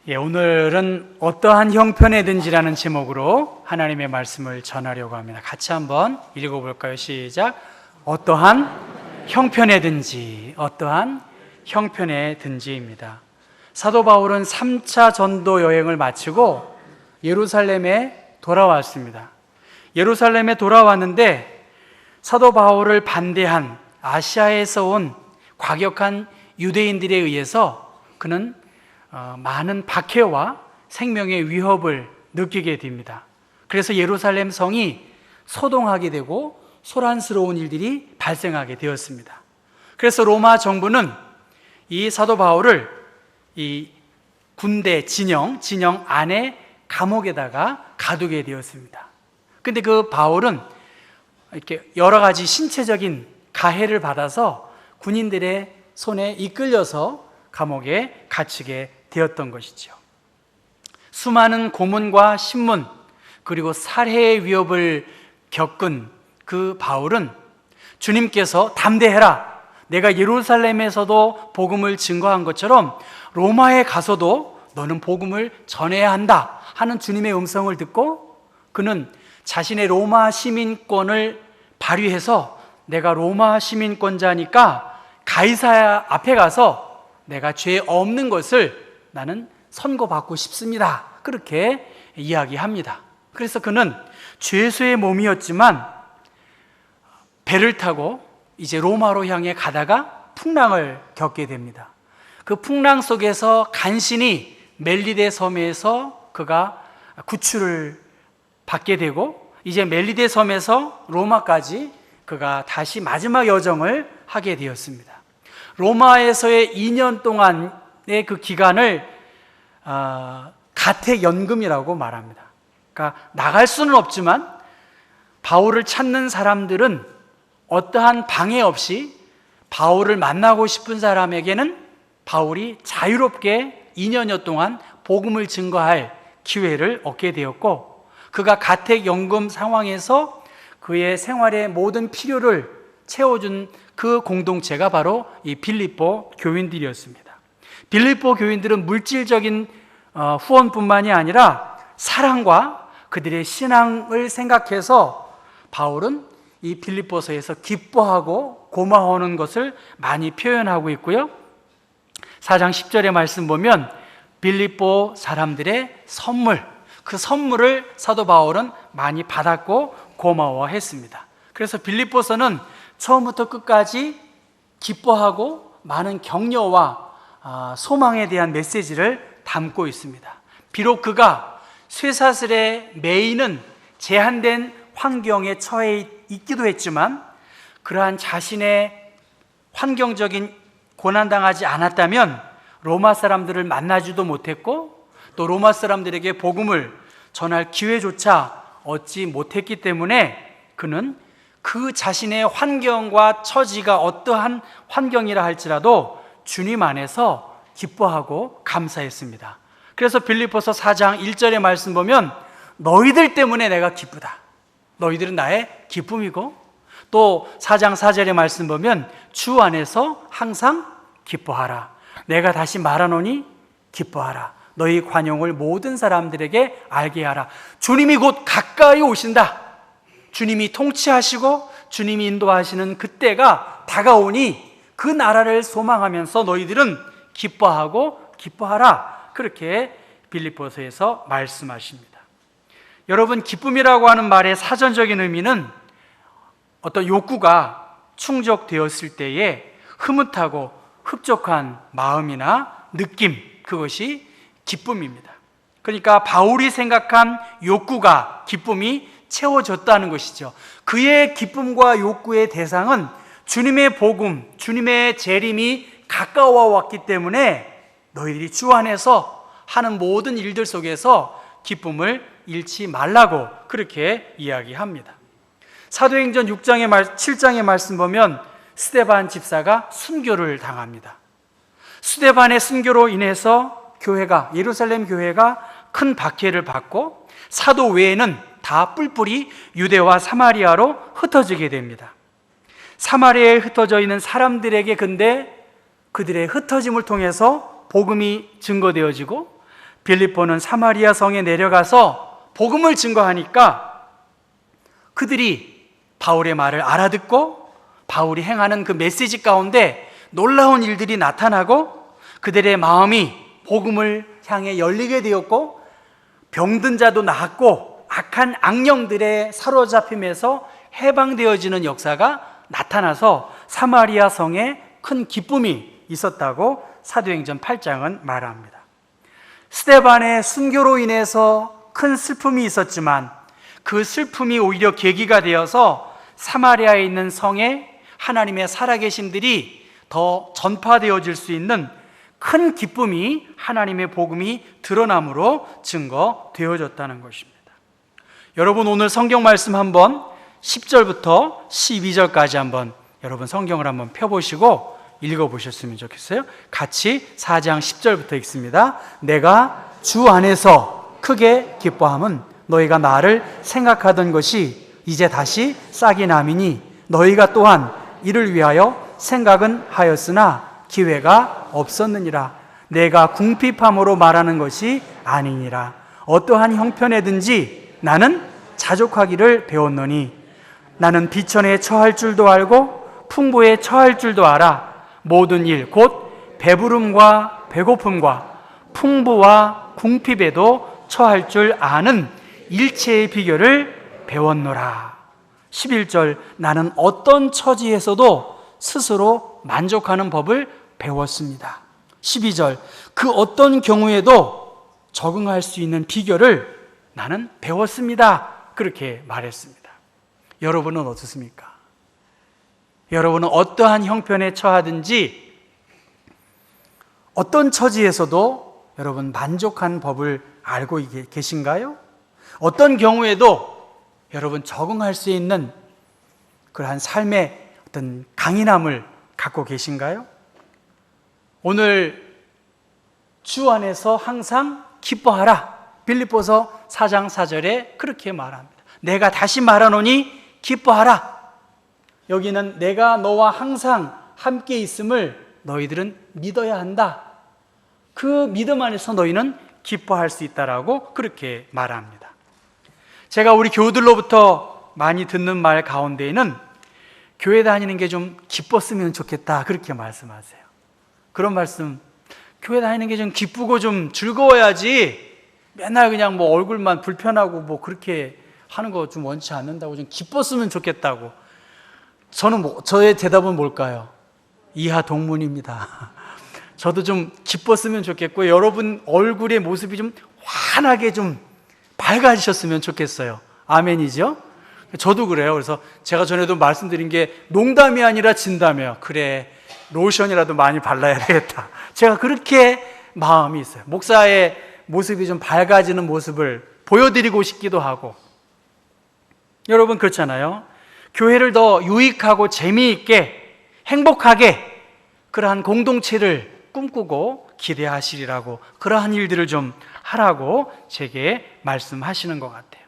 오늘은 어떠한 형편에든지라는 제목으로 하나님의 말씀을 전하려고 합니다. 같이 한번 읽어볼까요? 시작. 어떠한 형편에든지, 어떠한 형편에든지입니다. 사도 바울은 3차 전도 여행을 마치고 예루살렘에 돌아왔습니다. 예루살렘에 돌아왔는데 사도 바울을 반대한 아시아에서 온 과격한 유대인들에 의해서 그는 많은 박해와 생명의 위협을 느끼게 됩니다. 그래서 예루살렘 성이 소동하게 되고 소란스러운 일들이 발생하게 되었습니다. 그래서 로마 정부는 이 사도 바울을 이 군대 진영 안에 감옥에다가 가두게 되었습니다. 근데 그 바울은 이렇게 여러 가지 신체적인 가해를 받아서 군인들의 손에 이끌려서 감옥에 갇히게 되었던 것이죠. 수많은 고문과 신문 그리고 살해의 위협을 겪은 그 바울은 주님께서 담대해라, 내가 예루살렘에서도 복음을 증거한 것처럼 로마에 가서도 너는 복음을 전해야 한다 하는 주님의 음성을 듣고 그는 자신의 로마 시민권을 발휘해서 내가 로마 시민권자니까 가이사랴 앞에 가서 내가 죄 없는 것을 나는 선고받고 싶습니다, 그렇게 이야기합니다. 그래서 그는 죄수의 몸이었지만 배를 타고 이제 로마로 향해 가다가 풍랑을 겪게 됩니다. 그 풍랑 속에서 간신히 멜리데 섬에서 그가 구출을 받게 되고 이제 멜리데 섬에서 로마까지 그가 다시 마지막 여정을 하게 되었습니다. 로마에서의 2년 동안의 그 기간을 가택연금이라고 말합니다. 그러니까 나갈 수는 없지만 바울을 찾는 사람들은 어떠한 방해 없이 바울을 만나고 싶은 사람에게는 바울이 자유롭게 2년여 동안 복음을 증거할 기회를 얻게 되었고, 그가 가택연금 상황에서 그의 생활의 모든 필요를 채워준 그 공동체가 바로 이 빌립보 교인들이었습니다. 빌립보 교인들은 물질적인 후원뿐만이 아니라 사랑과 그들의 신앙을 생각해서 바울은 이 빌립보서에서 기뻐하고 고마워하는 것을 많이 표현하고 있고요. 4장 10절의 말씀 보면 빌립보 사람들의 선물, 그 선물을 사도 바울은 많이 받았고 고마워했습니다. 그래서 빌립보서는 처음부터 끝까지 기뻐하고 많은 격려와 소망에 대한 메시지를 담고 있습니다. 비록 그가 쇠사슬에 매이는 제한된 환경에 처해 있기도 했지만 그러한 자신의 환경적인 고난당하지 않았다면 로마 사람들을 만나지도 못했고 또 로마 사람들에게 복음을 전할 기회조차 얻지 못했기 때문에 그는 그 자신의 환경과 처지가 어떠한 환경이라 할지라도 주님 안에서 기뻐하고 감사했습니다. 그래서 빌립보서 4장 1절의 말씀 보면 너희들 때문에 내가 기쁘다, 너희들은 나의 기쁨이고, 또 4장 4절의 말씀 보면 주 안에서 항상 기뻐하라, 내가 다시 말하노니 기뻐하라, 너희 관용을 모든 사람들에게 알게 하라. 주님이 곧 가까이 오신다. 주님이 통치하시고 주님이 인도하시는 그때가 다가오니 그 나라를 소망하면서 너희들은 기뻐하고 기뻐하라, 그렇게 빌립보서에서 말씀하십니다. 여러분, 기쁨이라고 하는 말의 사전적인 의미는 어떤 욕구가 충족되었을 때에 흐뭇하고 흡족한 마음이나 느낌, 그것이 기쁨입니다. 그러니까 바울이 생각한 욕구가, 기쁨이 채워졌다는 것이죠. 그의 기쁨과 욕구의 대상은 주님의 복음, 주님의 재림이 가까워 왔기 때문에 너희들이 주 안에서 하는 모든 일들 속에서 기쁨을 잃지 말라고 그렇게 이야기합니다. 사도행전 7장의 말씀 보면 스데반 집사가 순교를 당합니다. 스데반의 순교로 인해서 예루살렘 교회가 큰 박해를 받고 사도 외에는 다 뿔뿔이 유대와 사마리아로 흩어지게 됩니다. 사마리아에 흩어져 있는 사람들에게 근데 그들의 흩어짐을 통해서 복음이 증거되어지고 빌립보는 사마리아 성에 내려가서 복음을 증거하니까 그들이 바울의 말을 알아듣고 바울이 행하는 그 메시지 가운데 놀라운 일들이 나타나고 그들의 마음이 복음을 향해 열리게 되었고 병든 자도 나았고 악한 악령들의 사로잡힘에서 해방되어지는 역사가 나타나서 사마리아 성에 큰 기쁨이 있었다고 사도행전 8장은 말합니다. 스데반의 순교로 인해서 큰 슬픔이 있었지만 그 슬픔이 오히려 계기가 되어서 사마리아에 있는 성에 하나님의 살아계심들이 더 전파되어질 수 있는 큰 기쁨이 하나님의 복음이 드러남으로 증거되어졌다는 것입니다. 여러분 오늘 성경 말씀 한번 10절부터 12절까지 한번 여러분 성경을 한번 펴보시고 읽어보셨으면 좋겠어요. 같이 4장 10절부터 읽습니다. 내가 주 안에서 크게 기뻐함은 너희가 나를 생각하던 것이 이제 다시 싹이 남이니 너희가 또한 이를 위하여 생각은 하였으나 기회가 없었느니라. 내가 궁핍함으로 말하는 것이 아니니라. 어떠한 형편에든지 나는 자족하기를 배웠노니 나는 비천에 처할 줄도 알고 풍부에 처할 줄도 알아. 모든 일 곧 배부름과 배고픔과 풍부와 궁핍에도 처할 줄 아는 일체의 비결을 배웠노라. 11절 나는 어떤 처지에서도 스스로 만족하는 법을 배웠습니다. 12절 그 어떤 경우에도 적응할 수 있는 비결을 나는 배웠습니다. 그렇게 말했습니다. 여러분은 어떻습니까? 여러분은 어떠한 형편에 처하든지 어떤 처지에서도 여러분 만족한 법을 알고 계신가요? 어떤 경우에도 여러분 적응할 수 있는 그러한 삶의 어떤 강인함을 갖고 계신가요? 오늘 주 안에서 항상 기뻐하라. 빌립보서 4장 4절에 그렇게 말합니다. 내가 다시 말하노니 기뻐하라. 여기는 내가 너와 항상 함께 있음을 너희들은 믿어야 한다. 그 믿음 안에서 너희는 기뻐할 수 있다라고 그렇게 말합니다. 제가 우리 교우들로부터 많이 듣는 말 가운데에는 교회 다니는 게 좀 기뻤으면 좋겠다 그렇게 말씀하세요. 그런 말씀, 교회 다니는 게 좀 기쁘고 좀 즐거워야지 맨날 그냥 뭐 얼굴만 불편하고 뭐 그렇게 하는 거 좀 원치 않는다고 좀 기뻤으면 좋겠다고. 저의 대답은 뭘까요? 이하 동문입니다. 저도 좀 기뻤으면 좋겠고 여러분 얼굴의 모습이 좀 환하게 좀 밝아지셨으면 좋겠어요. 아멘이죠? 저도 그래요. 그래서 제가 전에도 말씀드린 게 농담이 아니라 진담이에요. 그래, 로션이라도 많이 발라야 되겠다. 제가 그렇게 마음이 있어요. 목사의 모습이 좀 밝아지는 모습을 보여드리고 싶기도 하고. 여러분 그렇잖아요. 교회를 더 유익하고 재미있게 행복하게 그러한 공동체를 꿈꾸고 기대하시리라고 그러한 일들을 좀 하라고 제게 말씀하시는 것 같아요.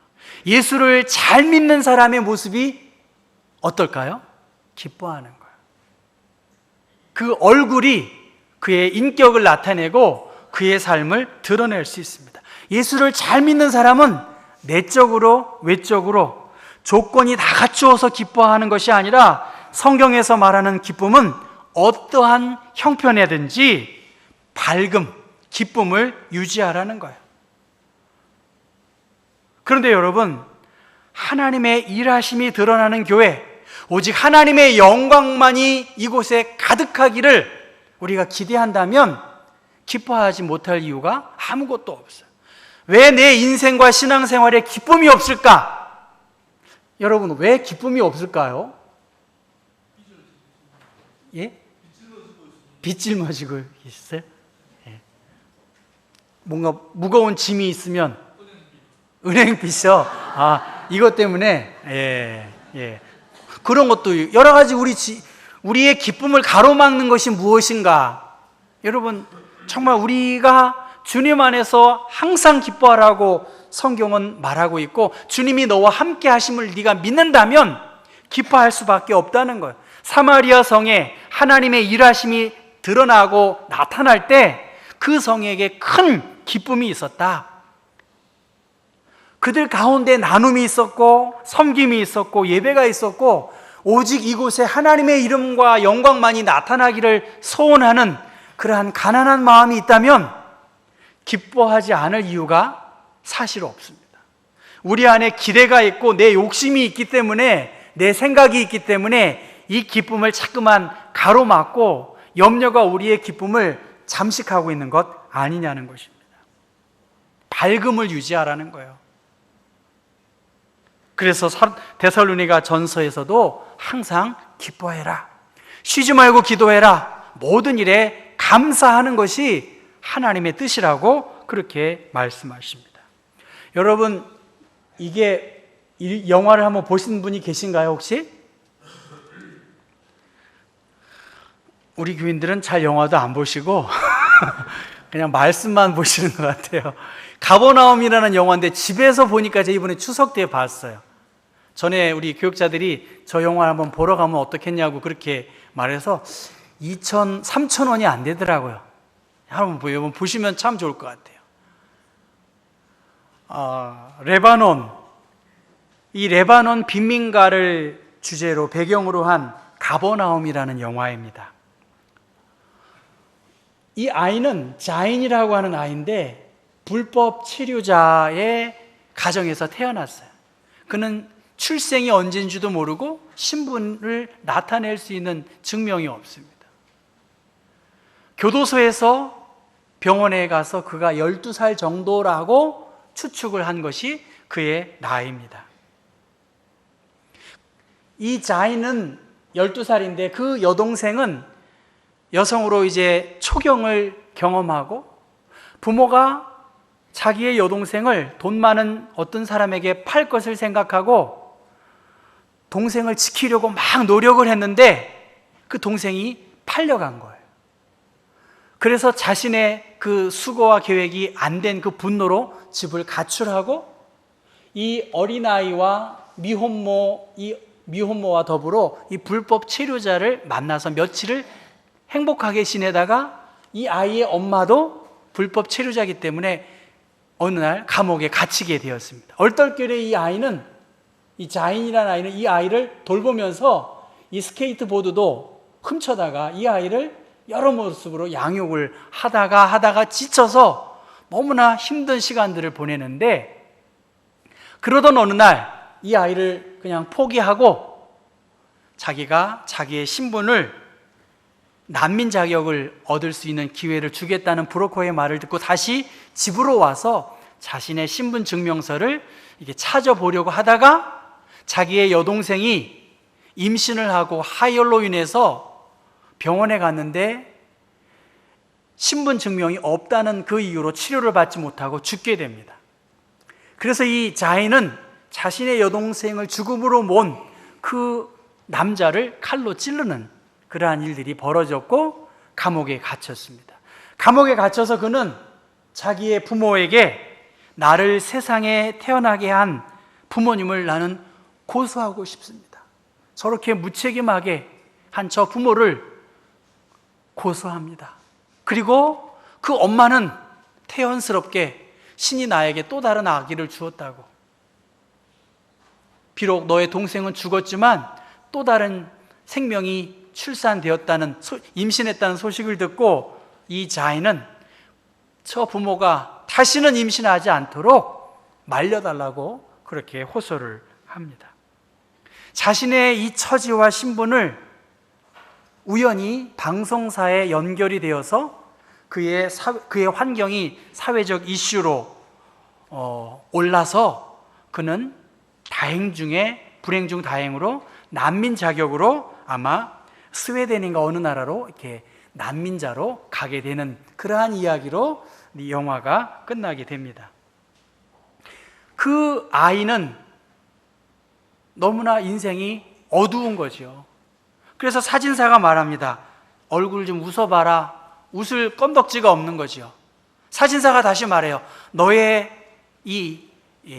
예수를 잘 믿는 사람의 모습이 어떨까요? 기뻐하는 거예요. 그 얼굴이 그의 인격을 나타내고 그의 삶을 드러낼 수 있습니다. 예수를 잘 믿는 사람은 내적으로 외적으로 조건이 다 갖추어서 기뻐하는 것이 아니라 성경에서 말하는 기쁨은 어떠한 형편이든지 밝음, 기쁨을 유지하라는 거예요. 그런데 여러분, 하나님의 일하심이 드러나는 교회, 오직 하나님의 영광만이 이곳에 가득하기를 우리가 기대한다면 기뻐하지 못할 이유가 아무것도 없어요. 왜 내 인생과 신앙생활에 기쁨이 없을까? 여러분, 왜 기쁨이 없을까요? 예? 빚 짊어지고 있어요? 예. 뭔가 무거운 짐이 있으면 은행빚이요. 이것 때문에 그런 것도 여러 가지 우리의 기쁨을 가로막는 것이 무엇인가? 여러분 정말 우리가 주님 안에서 항상 기뻐하라고 성경은 말하고 있고 주님이 너와 함께 하심을 네가 믿는다면 기뻐할 수밖에 없다는 거예요. 사마리아 성에 하나님의 일하심이 드러나고 나타날 때 그 성에게 큰 기쁨이 있었다. 그들 가운데 나눔이 있었고 섬김이 있었고 예배가 있었고 오직 이곳에 하나님의 이름과 영광만이 나타나기를 소원하는 그러한 가난한 마음이 있다면 기뻐하지 않을 이유가 사실 없습니다. 우리 안에 기대가 있고 내 욕심이 있기 때문에, 내 생각이 있기 때문에 이 기쁨을 자꾸만 가로막고 염려가 우리의 기쁨을 잠식하고 있는 것 아니냐는 것입니다. 밝음을 유지하라는 거예요. 그래서 데살로니가 전서에서도 항상 기뻐해라, 쉬지 말고 기도해라, 모든 일에 감사하는 것이 하나님의 뜻이라고 그렇게 말씀하십니다. 여러분, 이게 이 영화를 한번 보신 분이 계신가요 혹시? 우리 교인들은 잘 영화도 안 보시고 그냥 말씀만 보시는 것 같아요. 가버나움이라는 영화인데 집에서 보니까 제가 이번에 추석 때 봤어요. 전에 우리 교육자들이 저 영화를 한번 보러 가면 어떻겠냐고 그렇게 말해서 3,000원이 안 되더라고요. 한번 보시면 참 좋을 것 같아요. 레바논, 이 레바논 빈민가를 주제로 배경으로 한 가버나움이라는 영화입니다. 이 아이는 자인이라고 하는 아이인데 불법 체류자의 가정에서 태어났어요. 그는 출생이 언제인지도 모르고 신분을 나타낼 수 있는 증명이 없습니다. 교도소에서 병원에 가서 그가 12살 정도라고 추측을 한 것이 그의 나이입니다. 이 자인은 12살인데 그 여동생은 여성으로 이제 초경을 경험하고 부모가 자기의 여동생을 돈 많은 어떤 사람에게 팔 것을 생각하고 동생을 지키려고 막 노력을 했는데 그 동생이 팔려간 거예요. 그래서 자신의 그 수고와 계획이 안 된 그 분노로 집을 가출하고 이 어린아이와 미혼모와 더불어 이 불법 체류자를 만나서 며칠을 행복하게 지내다가 이 아이의 엄마도 불법 체류자이기 때문에 어느 날 감옥에 갇히게 되었습니다. 얼떨결에 이 자인이라는 아이는 이 아이를 돌보면서 이 스케이트보드도 훔쳐다가 이 아이를 여러 모습으로 양육을 하다가 지쳐서 너무나 힘든 시간들을 보내는데, 그러던 어느 날 이 아이를 그냥 포기하고 자기가 자기의 신분을, 난민 자격을 얻을 수 있는 기회를 주겠다는 브로커의 말을 듣고 다시 집으로 와서 자신의 신분 증명서를 이게 찾아보려고 하다가 자기의 여동생이 임신을 하고 하혈로 인해서 병원에 갔는데 신분 증명이 없다는 그 이유로 치료를 받지 못하고 죽게 됩니다. 그래서 이 자인은 자신의 여동생을 죽음으로 몬 그 남자를 칼로 찌르는 그러한 일들이 벌어졌고 감옥에 갇혔습니다. 감옥에 갇혀서 그는 자기의 부모에게 나를 세상에 태어나게 한 부모님을 나는 고소하고 싶습니다. 저렇게 무책임하게 한 저 부모를 고소합니다. 그리고 그 엄마는 태연스럽게 신이 나에게 또 다른 아기를 주었다고, 비록 너의 동생은 죽었지만 또 다른 생명이 출산되었다는, 임신했다는 소식을 듣고 이 자인은 저 부모가 다시는 임신하지 않도록 말려달라고 그렇게 호소를 합니다. 자신의 이 처지와 신분을 우연히 방송사에 연결이 되어서 그의 환경이 사회적 이슈로 올라서 그는 다행 중에 불행 중 다행으로 난민 자격으로 아마 스웨덴인가 어느 나라로 이렇게 난민자로 가게 되는 그러한 이야기로 이 영화가 끝나게 됩니다. 그 아이는 너무나 인생이 어두운 거죠. 그래서 사진사가 말합니다. 얼굴 좀 웃어봐라. 웃을 껌덕지가 없는 거죠. 사진사가 다시 말해요. 너의 이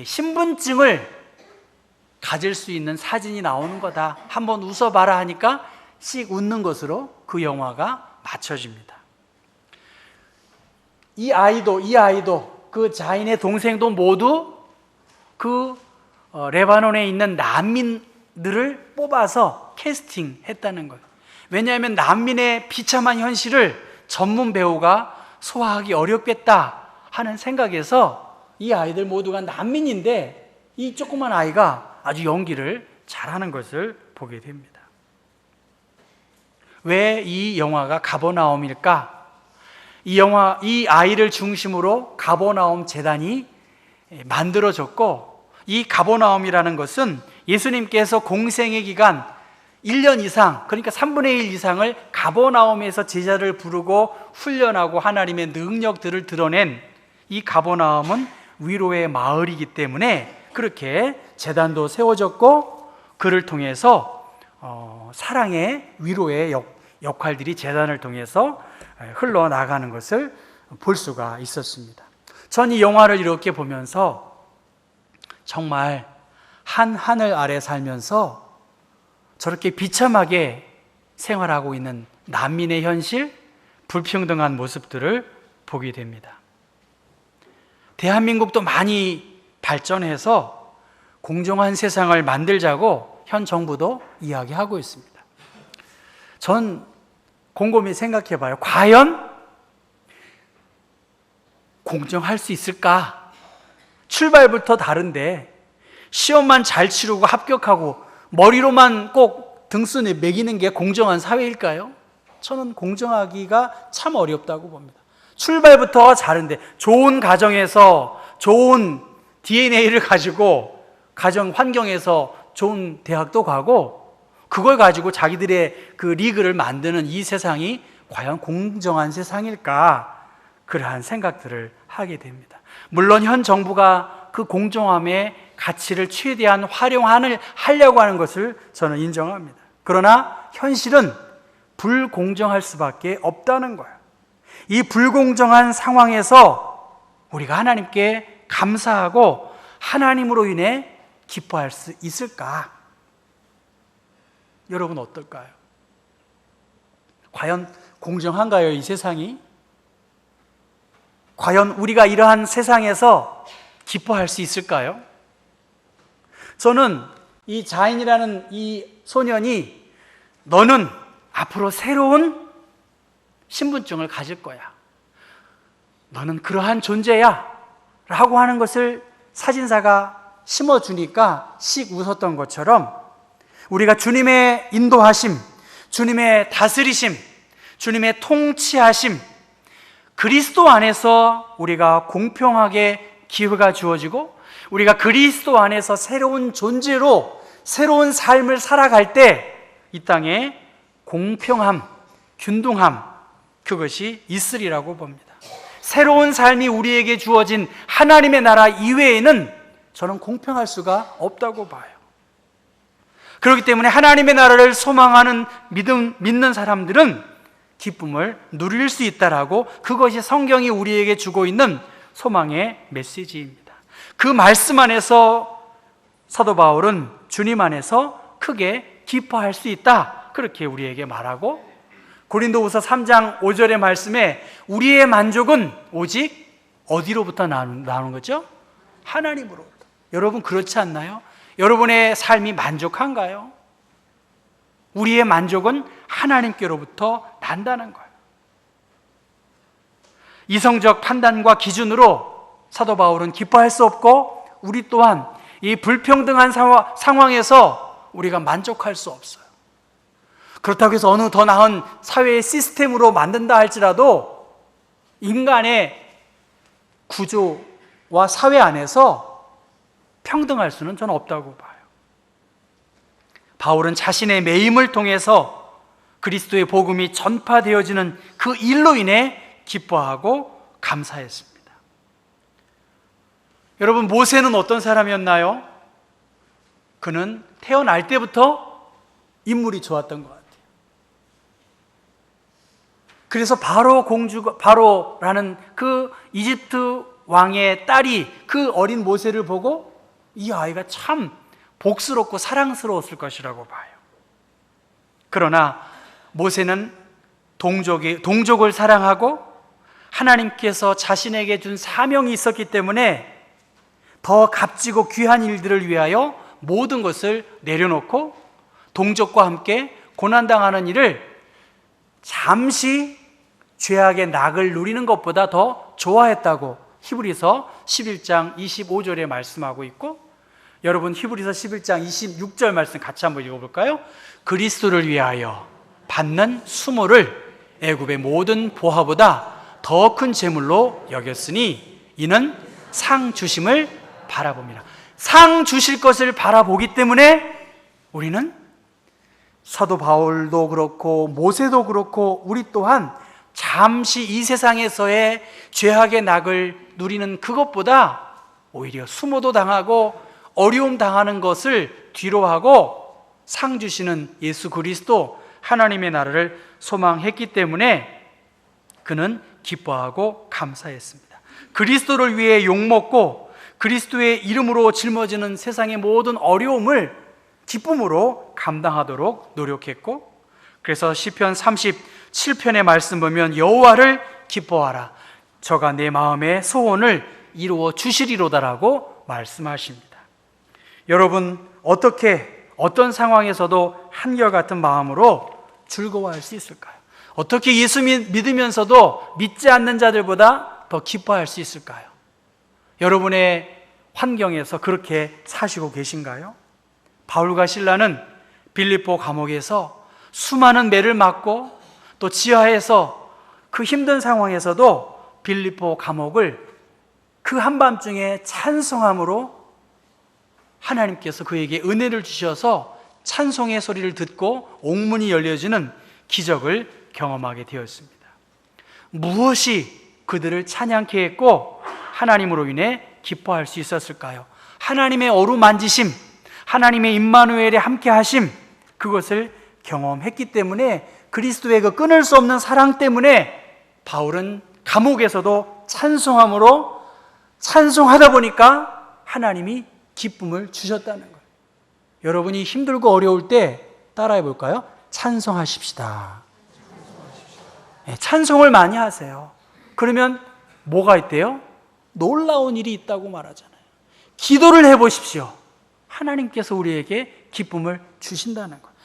신분증을 가질 수 있는 사진이 나오는 거다. 한번 웃어봐라 하니까 씩 웃는 것으로 그 영화가 맞춰집니다. 이 아이도 그 자인의 동생도 모두 그 레바논에 있는 난민들을 뽑아서 캐스팅했다는 거예요. 왜냐하면 난민의 비참한 현실을 전문 배우가 소화하기 어렵겠다 하는 생각에서 이 아이들 모두가 난민인데 이 조그만 아이가 아주 연기를 잘하는 것을 보게 됩니다. 왜 이 영화가 가버나움일까? 이 아이를 중심으로 가버나움 재단이 만들어졌고, 이 가버나움이라는 것은 예수님께서 공생의 기간 1년 이상, 그러니까 3분의 1 이상을 가버나움에서 제자를 부르고 훈련하고 하나님의 능력들을 드러낸 이 가버나움은 위로의 마을이기 때문에 그렇게 제단도 세워졌고, 그를 통해서 사랑의 위로의 역할들이 제단을 통해서 흘러나가는 것을 볼 수가 있었습니다. 전 이 영화를 이렇게 보면서 정말 한 하늘 아래 살면서 저렇게 비참하게 생활하고 있는 난민의 현실, 불평등한 모습들을 보게 됩니다. 대한민국도 많이 발전해서 공정한 세상을 만들자고 현 정부도 이야기하고 있습니다. 전 곰곰이 생각해 봐요. 과연 공정할 수 있을까? 출발부터 다른데 시험만 잘 치르고 합격하고 머리로만 꼭 등수에 매기는 게 공정한 사회일까요? 저는 공정하기가 참 어렵다고 봅니다. 출발부터 다른데 좋은 가정에서 좋은 DNA를 가지고 가정 환경에서 좋은 대학도 가고 그걸 가지고 자기들의 그 리그를 만드는 이 세상이 과연 공정한 세상일까? 그러한 생각들을 하게 됩니다. 물론 현 정부가 그 공정함의 가치를 최대한 하려고 하는 것을 저는 인정합니다. 그러나 현실은 불공정할 수밖에 없다는 거예요. 이 불공정한 상황에서 우리가 하나님께 감사하고 하나님으로 인해 기뻐할 수 있을까? 여러분 어떨까요? 과연 공정한가요, 이 세상이? 과연 우리가 이러한 세상에서 기뻐할 수 있을까요? 저는 이 자인이라는 이 소년이 너는 앞으로 새로운 신분증을 가질 거야. 너는 그러한 존재야. 라고 하는 것을 사진사가 심어주니까 씩 웃었던 것처럼 우리가 주님의 인도하심, 주님의 다스리심, 주님의 통치하심, 그리스도 안에서 우리가 공평하게 기회가 주어지고 우리가 그리스도 안에서 새로운 존재로 새로운 삶을 살아갈 때 이 땅에 공평함, 균등함, 그것이 있으리라고 봅니다. 새로운 삶이 우리에게 주어진 하나님의 나라 이외에는 저는 공평할 수가 없다고 봐요. 그렇기 때문에 하나님의 나라를 소망하는 믿는 사람들은 기쁨을 누릴 수 있다라고, 그것이 성경이 우리에게 주고 있는 소망의 메시지입니다. 그 말씀 안에서 사도 바울은 주님 안에서 크게 기뻐할 수 있다, 그렇게 우리에게 말하고, 고린도후서 3장 5절의 말씀에 우리의 만족은 오직 어디로부터 나오는 거죠? 하나님으로부터. 여러분 그렇지 않나요? 여러분의 삶이 만족한가요? 우리의 만족은 하나님께로부터 난다는 거예요. 이성적 판단과 기준으로 사도 바울은 기뻐할 수 없고, 우리 또한 이 불평등한 상황에서 우리가 만족할 수 없어요. 그렇다고 해서 어느 더 나은 사회의 시스템으로 만든다 할지라도 인간의 구조와 사회 안에서 평등할 수는 저는 없다고 봐요. 바울은 자신의 매임을 통해서 그리스도의 복음이 전파되어지는 그 일로 인해 기뻐하고 감사했습니다. 여러분, 모세는 어떤 사람이었나요? 그는 태어날 때부터 인물이 좋았던 것 같아요. 그래서 바로라는 그 이집트 왕의 딸이 그 어린 모세를 보고 이 아이가 참 복스럽고 사랑스러웠을 것이라고 봐요. 그러나 모세는 동족을 사랑하고 하나님께서 자신에게 준 사명이 있었기 때문에 더 값지고 귀한 일들을 위하여 모든 것을 내려놓고 동족과 함께 고난당하는 일을 잠시 죄악의 낙을 누리는 것보다 더 좋아했다고 히브리서 11장 25절에 말씀하고 있고, 여러분 히브리서 11장 26절 말씀 같이 한번 읽어볼까요? 그리스도를 위하여 받는 수모를 애굽의 모든 보화보다 더 큰 재물로 여겼으니 이는 상 주심을 바라봅니다. 상 주실 것을 바라보기 때문에 우리는 사도 바울도 그렇고 모세도 그렇고 우리 또한 잠시 이 세상에서의 죄악의 낙을 누리는 그것보다 오히려 수모도 당하고 어려움 당하는 것을 뒤로하고 상 주시는 예수 그리스도 하나님의 나라를 소망했기 때문에 그는 기뻐하고 감사했습니다. 그리스도를 위해 욕먹고 그리스도의 이름으로 짊어지는 세상의 모든 어려움을 기쁨으로 감당하도록 노력했고, 그래서 시편 37편의 말씀 보면 여호와를 기뻐하라, 저가 내 마음의 소원을 이루어 주시리로다라고 말씀하십니다. 여러분, 어떤 상황에서도 한결같은 마음으로 즐거워할 수 있을까요? 어떻게 예수 믿으면서도 믿지 않는 자들보다 더 기뻐할 수 있을까요? 여러분의 환경에서 그렇게 사시고 계신가요? 바울과 실라는 빌립보 감옥에서 수많은 매를 맞고 또 지하에서 그 힘든 상황에서도 빌립보 감옥을 그 한밤중에 찬송함으로 하나님께서 그에게 은혜를 주셔서 찬송의 소리를 듣고 옥문이 열려지는 기적을 경험하게 되었습니다. 무엇이 그들을 찬양케 했고 하나님으로 인해 기뻐할 수 있었을까요? 하나님의 어루만지심, 하나님의 임마누엘의 함께 하심, 그것을 경험했기 때문에, 그리스도의 그 끊을 수 없는 사랑 때문에 바울은 감옥에서도 찬송함으로 찬송하다 보니까 하나님이 기쁨을 주셨다는 거예요. 여러분이 힘들고 어려울 때 따라해 볼까요? 찬송하십시다. 네, 찬송을 많이 하세요. 그러면 뭐가 있대요? 놀라운 일이 있다고 말하잖아요. 기도를 해보십시오. 하나님께서 우리에게 기쁨을 주신다는 거예요.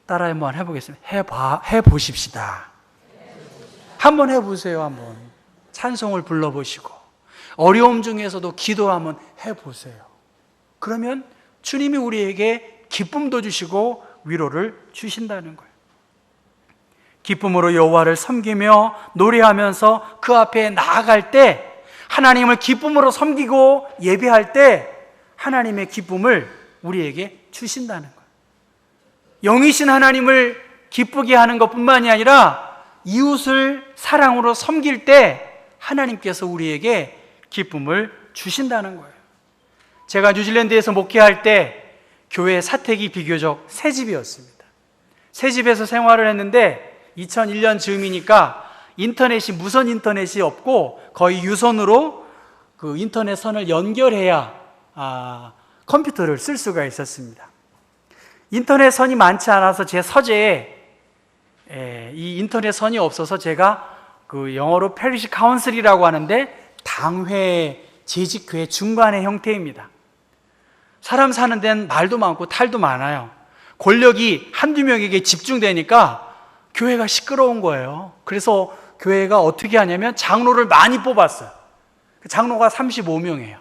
따라 한번 해보겠습니다. 해보십시다. 한번 해보세요. 한번 찬송을 불러보시고 어려움 중에서도 기도 한번 해보세요. 그러면 주님이 우리에게 기쁨도 주시고 위로를 주신다는 거예요. 기쁨으로 여호와를 섬기며 노래하면서 그 앞에 나아갈 때, 하나님을 기쁨으로 섬기고 예배할 때 하나님의 기쁨을 우리에게 주신다는 거예요. 영이신 하나님을 기쁘게 하는 것뿐만이 아니라 이웃을 사랑으로 섬길 때 하나님께서 우리에게 기쁨을 주신다는 거예요. 제가 뉴질랜드에서 목회할 때 교회 사택이 비교적 새 집이었습니다. 새 집에서 생활을 했는데 2001년 즈음이니까 무선 인터넷이 없고 거의 유선으로 그 인터넷 선을 연결해야 컴퓨터를 쓸 수가 있었습니다. 인터넷 선이 많지 않아서 제 서재에 이 인터넷 선이 없어서 제가 그 영어로 페리시 카운슬이라고 하는데 당회, 재직회 중간의 형태입니다. 사람 사는 데는 말도 많고 탈도 많아요. 권력이 한두 명에게 집중되니까 교회가 시끄러운 거예요. 그래서 교회가 어떻게 하냐면 장로를 많이 뽑았어요. 장로가 35명이에요.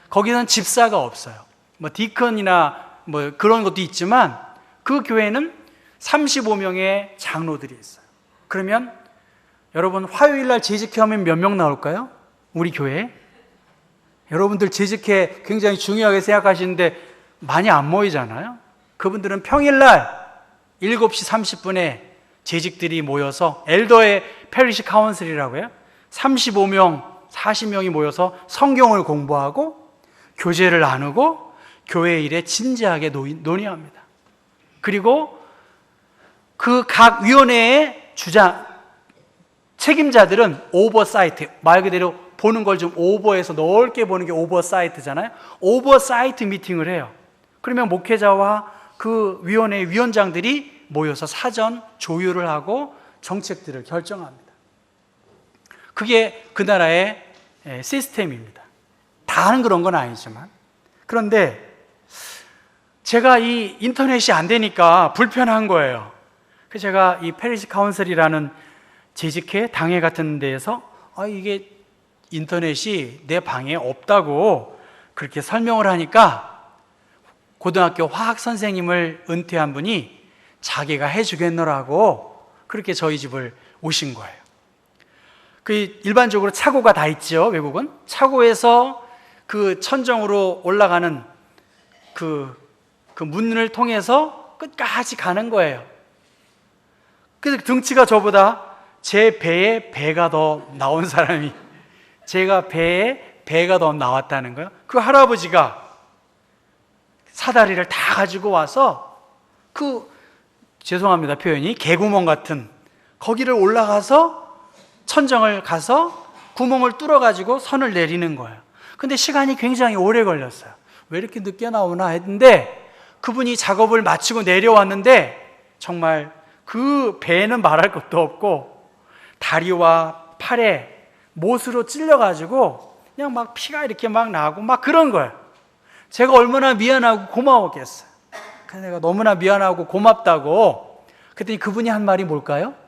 거기는 집사가 없어요. 뭐 디컨이나 뭐 그런 것도 있지만 그 교회는 35명의 장로들이 있어요. 그러면 여러분 화요일 날 재직회 하면 몇 명 나올까요? 우리 교회에? 여러분들 재직회 굉장히 중요하게 생각하시는데 많이 안 모이잖아요. 그분들은 평일 날 7시 30분에 재직들이 모여서 엘더의 페리시 카운슬이라고 해요. 35명, 40명이 모여서 성경을 공부하고 교제를 나누고 교회 일에 진지하게 논의합니다. 그리고 그 각 위원회의 책임자들은 오버사이트, 말 그대로 보는 걸 좀 오버해서 넓게 보는 게 오버사이트잖아요. 오버사이트 미팅을 해요. 그러면 목회자와 그 위원회 위원장들이 모여서 사전 조율을 하고 정책들을 결정합니다. 그게 그 나라의 시스템입니다. 다 하는 그런 건 아니지만. 그런데 제가 이 인터넷이 안 되니까 불편한 거예요. 그래서 제가 이 페리시 카운슬이라는 재직회, 당회 같은 데에서 이게 인터넷이 내 방에 없다고 그렇게 설명을 하니까 고등학교 화학 선생님을 은퇴한 분이 자기가 해주겠노라고 그렇게 저희 집을 오신 거예요. 그 일반적으로 차고가 다 있죠, 외국은. 차고에서 그 천정으로 올라가는 그 문을 통해서 끝까지 가는 거예요. 그래서 등치가 저보다 제 배에 배가 더 나온 사람이, 제가 배에 배가 더 나왔다는 거예요. 그 할아버지가 사다리를 다 가지고 와서 죄송합니다 표현이, 개구멍 같은 거기를 올라가서 천정을 가서 구멍을 뚫어가지고 선을 내리는 거예요. 근데 시간이 굉장히 오래 걸렸어요. 왜 이렇게 늦게 나오나 했는데 그분이 작업을 마치고 내려왔는데 정말 그 배에는 말할 것도 없고 다리와 팔에 못으로 찔려가지고 그냥 막 피가 이렇게 막 나고 막 그런 거예요. 제가 얼마나 미안하고 고마웠겠어요. 그래서 내가 너무나 미안하고 고맙다고 그랬더니 그분이 한 말이 뭘까요?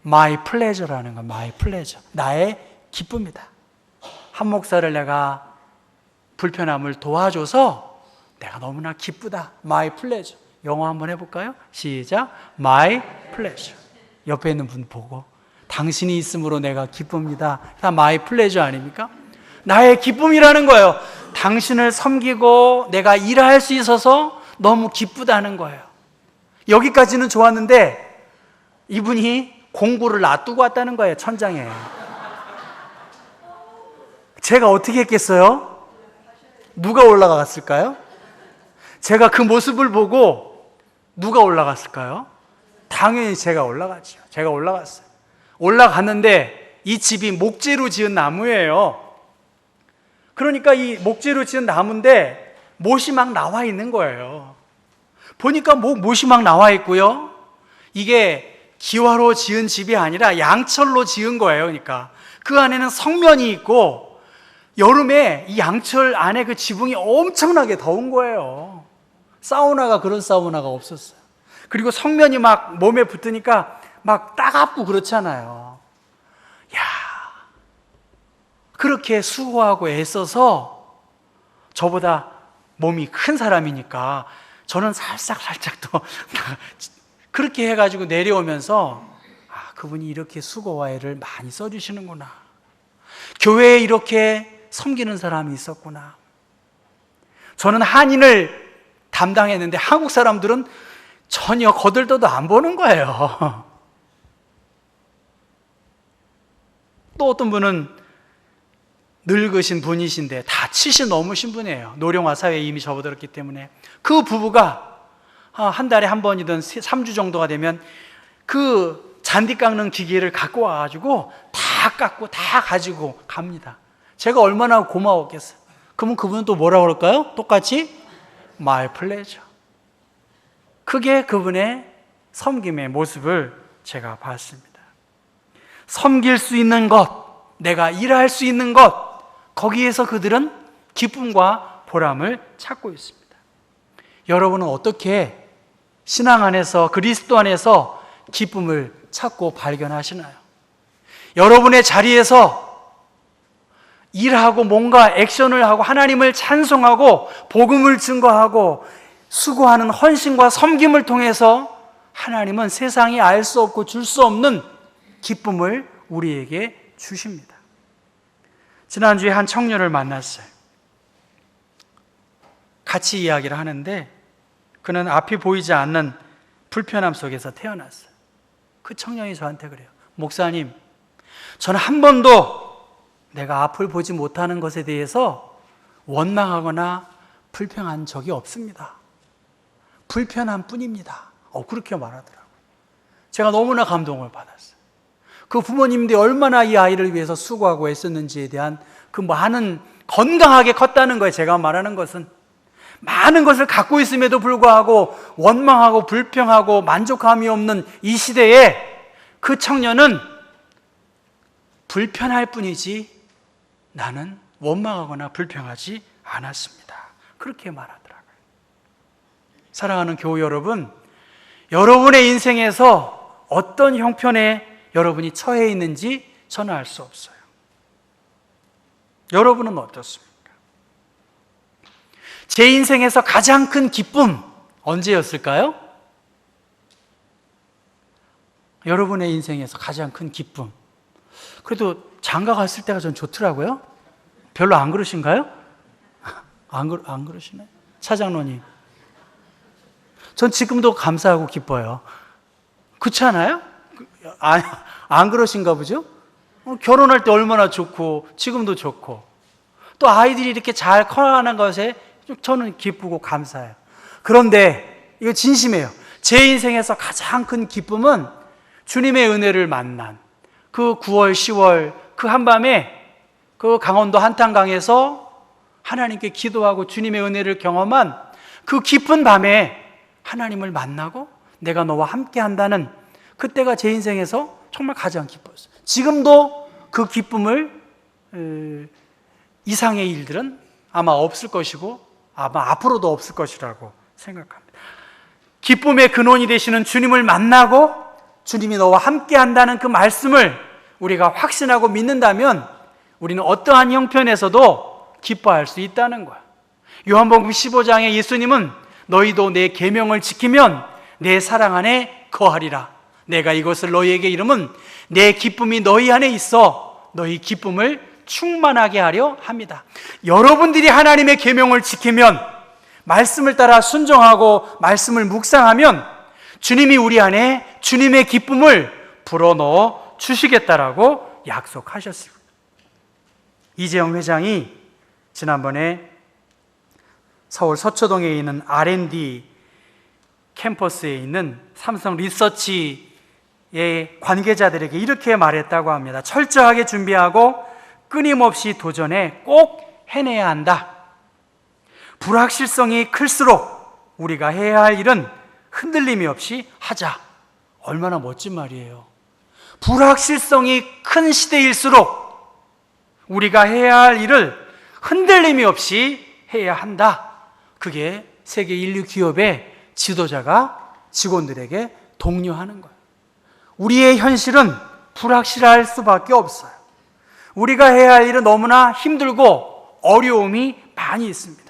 My pleasure라는 거. My pleasure. 나의 기쁨이다. 한 목사를 내가 불편함을 도와줘서 내가 너무나 기쁘다. My pleasure. 영어 한번 해볼까요? 시작. My pleasure. 옆에 있는 분 보고 당신이 있음으로 내가 기쁩니다. 다 My pleasure 아닙니까? 나의 기쁨이라는 거예요. 당신을 섬기고 내가 일할 수 있어서 너무 기쁘다는 거예요. 여기까지는 좋았는데 이분이 공구를 놔두고 왔다는 거예요, 천장에. 제가 어떻게 했겠어요? 누가 올라갔을까요? 제가 그 모습을 보고 누가 올라갔을까요? 당연히 제가 올라갔죠. 제가 올라갔어요. 올라갔는데 이 집이 목재로 지은 나무예요. 그러니까 이 목재로 지은 나무인데 못이 막 나와 있는 거예요. 보니까 못이 막 나와 있고요. 이게 기와로 지은 집이 아니라 양철로 지은 거예요. 그러니까 그 안에는 성면이 있고 여름에 이 양철 안에 그 지붕이 엄청나게 더운 거예요. 사우나가 그런 사우나가 없었어요. 그리고 성면이 막 몸에 붙으니까 막 따갑고 그렇잖아요. 야, 그렇게 수고하고 애써서 저보다 몸이 큰 사람이니까 저는 살짝 더 그렇게 해가지고 내려오면서 그분이 이렇게 수고와 애를 많이 써주시는구나. 교회에 이렇게 섬기는 사람이 있었구나. 저는 한인을 담당했는데 한국 사람들은 전혀 거들떠도 안 보는 거예요. 또 어떤 분은 늙으신 분이신데 다 70 넘으신 분이에요. 노령화 사회에 이미 접어들었기 때문에 그 부부가 한 달에 한 번이든 3주 정도가 되면 그 잔디 깎는 기계를 갖고 와가지고 다 깎고 다 가지고 갑니다. 제가 얼마나 고마웠겠어요. 그러면 그분은 또 뭐라고 그럴까요? 똑같이 My pleasure. 그게 그분의 섬김의 모습을 제가 봤습니다. 섬길 수 있는 것, 내가 일할 수 있는 것, 거기에서 그들은 기쁨과 보람을 찾고 있습니다. 여러분은 어떻게 신앙 안에서, 그리스도 안에서 기쁨을 찾고 발견하시나요? 여러분의 자리에서 일하고 뭔가 액션을 하고 하나님을 찬송하고 복음을 증거하고 수고하는 헌신과 섬김을 통해서 하나님은 세상이 알 수 없고 줄 수 없는 기쁨을 우리에게 주십니다. 지난주에 한 청년을 만났어요. 같이 이야기를 하는데 그는 앞이 보이지 않는 불편함 속에서 태어났어요. 그 청년이 저한테 그래요. 목사님, 저는 한 번도 내가 앞을 보지 못하는 것에 대해서 원망하거나 불평한 적이 없습니다. 불편한 뿐입니다. 그렇게 말하더라고요. 제가 너무나 감동을 받았어요. 그 부모님들이 얼마나 이 아이를 위해서 수고하고 애썼는지에 대한 그 많은, 건강하게 컸다는 거예요. 제가 말하는 것은 많은 것을 갖고 있음에도 불구하고 원망하고 불평하고 만족감이 없는 이 시대에 그 청년은 불편할 뿐이지 나는 원망하거나 불평하지 않았습니다. 그렇게 말하더라고요. 사랑하는 교우 여러분, 여러분의 인생에서 어떤 형편에 여러분이 처해 있는지 저는 알 수 없어요. 여러분은 어떻습니까? 제 인생에서 가장 큰 기쁨 언제였을까요? 여러분의 인생에서 가장 큰 기쁨. 그래도 장가 갔을 때가 전 좋더라고요. 별로 안 그러신가요? 안 그러시나요? 차장로님. 전 지금도 감사하고 기뻐요. 그렇지 않아요? 안 그러신가 보죠? 결혼할 때 얼마나 좋고 지금도 좋고 또 아이들이 이렇게 잘 커나가는 것에 저는 기쁘고 감사해요. 그런데 이거 진심이에요. 제 인생에서 가장 큰 기쁨은 주님의 은혜를 만난 그 9월, 10월 그 한밤에 그 강원도 한탄강에서 하나님께 기도하고 주님의 은혜를 경험한 그 깊은 밤에 하나님을 만나고 내가 너와 함께 한다는 그때가 제 인생에서 정말 가장 기뻤어요. 지금도 그 기쁨을 이상의 일들은 아마 없을 것이고 아마 앞으로도 없을 것이라고 생각합니다. 기쁨의 근원이 되시는 주님을 만나고 주님이 너와 함께 한다는 그 말씀을 우리가 확신하고 믿는다면 우리는 어떠한 형편에서도 기뻐할 수 있다는 거야. 요한복음 15장에 예수님은 너희도 내 계명을 지키면 내 사랑 안에 거하리라. 내가 이것을 너희에게 이름은 내 기쁨이 너희 안에 있어 너희 기쁨을 충만하게 하려 합니다. 여러분들이 하나님의 계명을 지키면 말씀을 따라 순종하고 말씀을 묵상하면 주님이 우리 안에 주님의 기쁨을 불어넣어 주시겠다라고 약속하셨습니다. 이재영 회장이 지난번에 서울 서초동에 있는 R&D 캠퍼스에 있는 삼성 리서치의 관계자들에게 이렇게 말했다고 합니다. 철저하게 준비하고 끊임없이 도전해 꼭 해내야 한다. 불확실성이 클수록 우리가 해야 할 일은 흔들림이 없이 하자. 얼마나 멋진 말이에요. 불확실성이 큰 시대일수록 우리가 해야 할 일을 흔들림이 없이 해야 한다. 그게 세계 인류 기업의 지도자가 직원들에게 독려하는 거예요. 우리의 현실은 불확실할 수밖에 없어요. 우리가 해야 할 일은 너무나 힘들고 어려움이 많이 있습니다.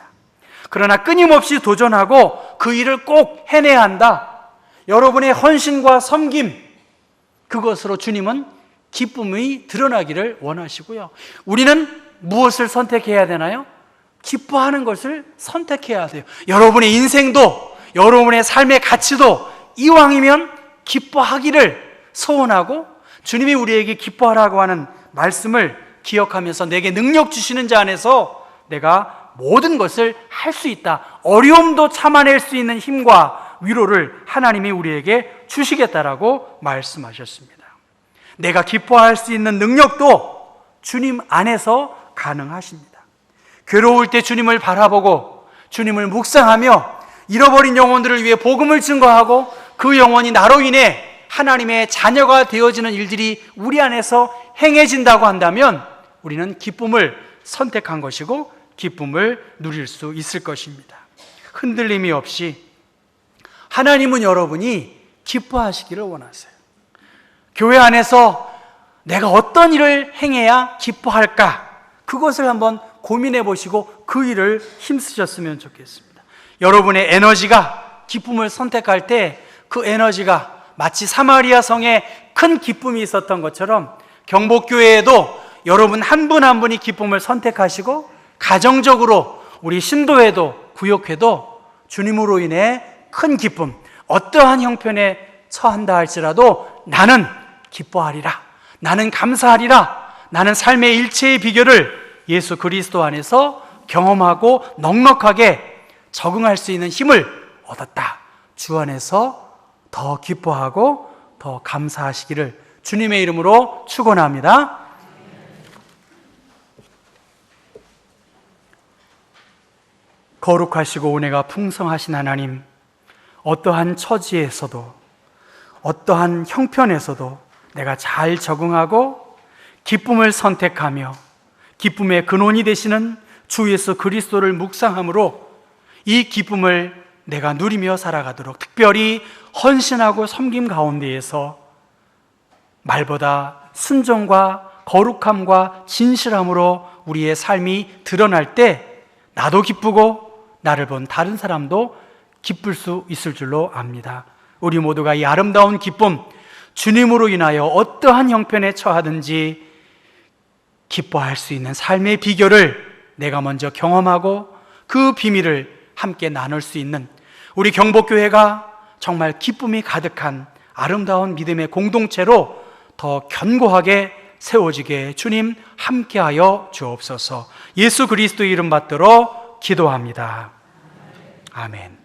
그러나 끊임없이 도전하고 그 일을 꼭 해내야 한다. 여러분의 헌신과 섬김, 그것으로 주님은 기쁨이 드러나기를 원하시고요. 우리는 무엇을 선택해야 되나요? 기뻐하는 것을 선택해야 돼요. 여러분의 인생도 여러분의 삶의 가치도 이왕이면 기뻐하기를 소원하고 주님이 우리에게 기뻐하라고 하는 말씀을 기억하면서 내게 능력 주시는 자 안에서 내가 모든 것을 할 수 있다. 어려움도 참아낼 수 있는 힘과 위로를 하나님이 우리에게 주시겠다라고 말씀하셨습니다. 내가 기뻐할 수 있는 능력도 주님 안에서 가능하십니다. 괴로울 때 주님을 바라보고 주님을 묵상하며 잃어버린 영혼들을 위해 복음을 증거하고 그 영혼이 나로 인해 하나님의 자녀가 되어지는 일들이 우리 안에서 행해진다고 한다면 우리는 기쁨을 선택한 것이고 기쁨을 누릴 수 있을 것입니다. 흔들림이 없이 하나님은 여러분이 기뻐하시기를 원하세요. 교회 안에서 내가 어떤 일을 행해야 기뻐할까? 그것을 한번 고민해 보시고 그 일을 힘쓰셨으면 좋겠습니다. 여러분의 에너지가 기쁨을 선택할 때 그 에너지가 마치 사마리아 성에 큰 기쁨이 있었던 것처럼 경복교회에도 여러분 한 분 한 분이 기쁨을 선택하시고 가정적으로 우리 신도회도 구역회도 주님으로 인해 큰 기쁨, 어떠한 형편에 처한다 할지라도 나는 기뻐하리라, 나는 감사하리라, 나는 삶의 일체의 비결을 예수 그리스도 안에서 경험하고 넉넉하게 적응할 수 있는 힘을 얻었다. 주 안에서 더 기뻐하고 더 감사하시기를 주님의 이름으로 축원합니다. 거룩하시고 은혜가 풍성하신 하나님, 어떠한 처지에서도 어떠한 형편에서도 내가 잘 적응하고 기쁨을 선택하며 기쁨의 근원이 되시는 주 예수 그리스도를 묵상함으로 이 기쁨을 내가 누리며 살아가도록, 특별히 헌신하고 섬김 가운데에서 말보다 순종과 거룩함과 진실함으로 우리의 삶이 드러날 때 나도 기쁘고 나를 본 다른 사람도 기쁠 수 있을 줄로 압니다. 우리 모두가 이 아름다운 기쁨, 주님으로 인하여 어떠한 형편에 처하든지 기뻐할 수 있는 삶의 비결을 내가 먼저 경험하고 그 비밀을 함께 나눌 수 있는 우리 경복교회가 정말 기쁨이 가득한 아름다운 믿음의 공동체로 더 견고하게 세워지게 주님 함께하여 주옵소서. 예수 그리스도의 이름 받들어 기도합니다. 아멘.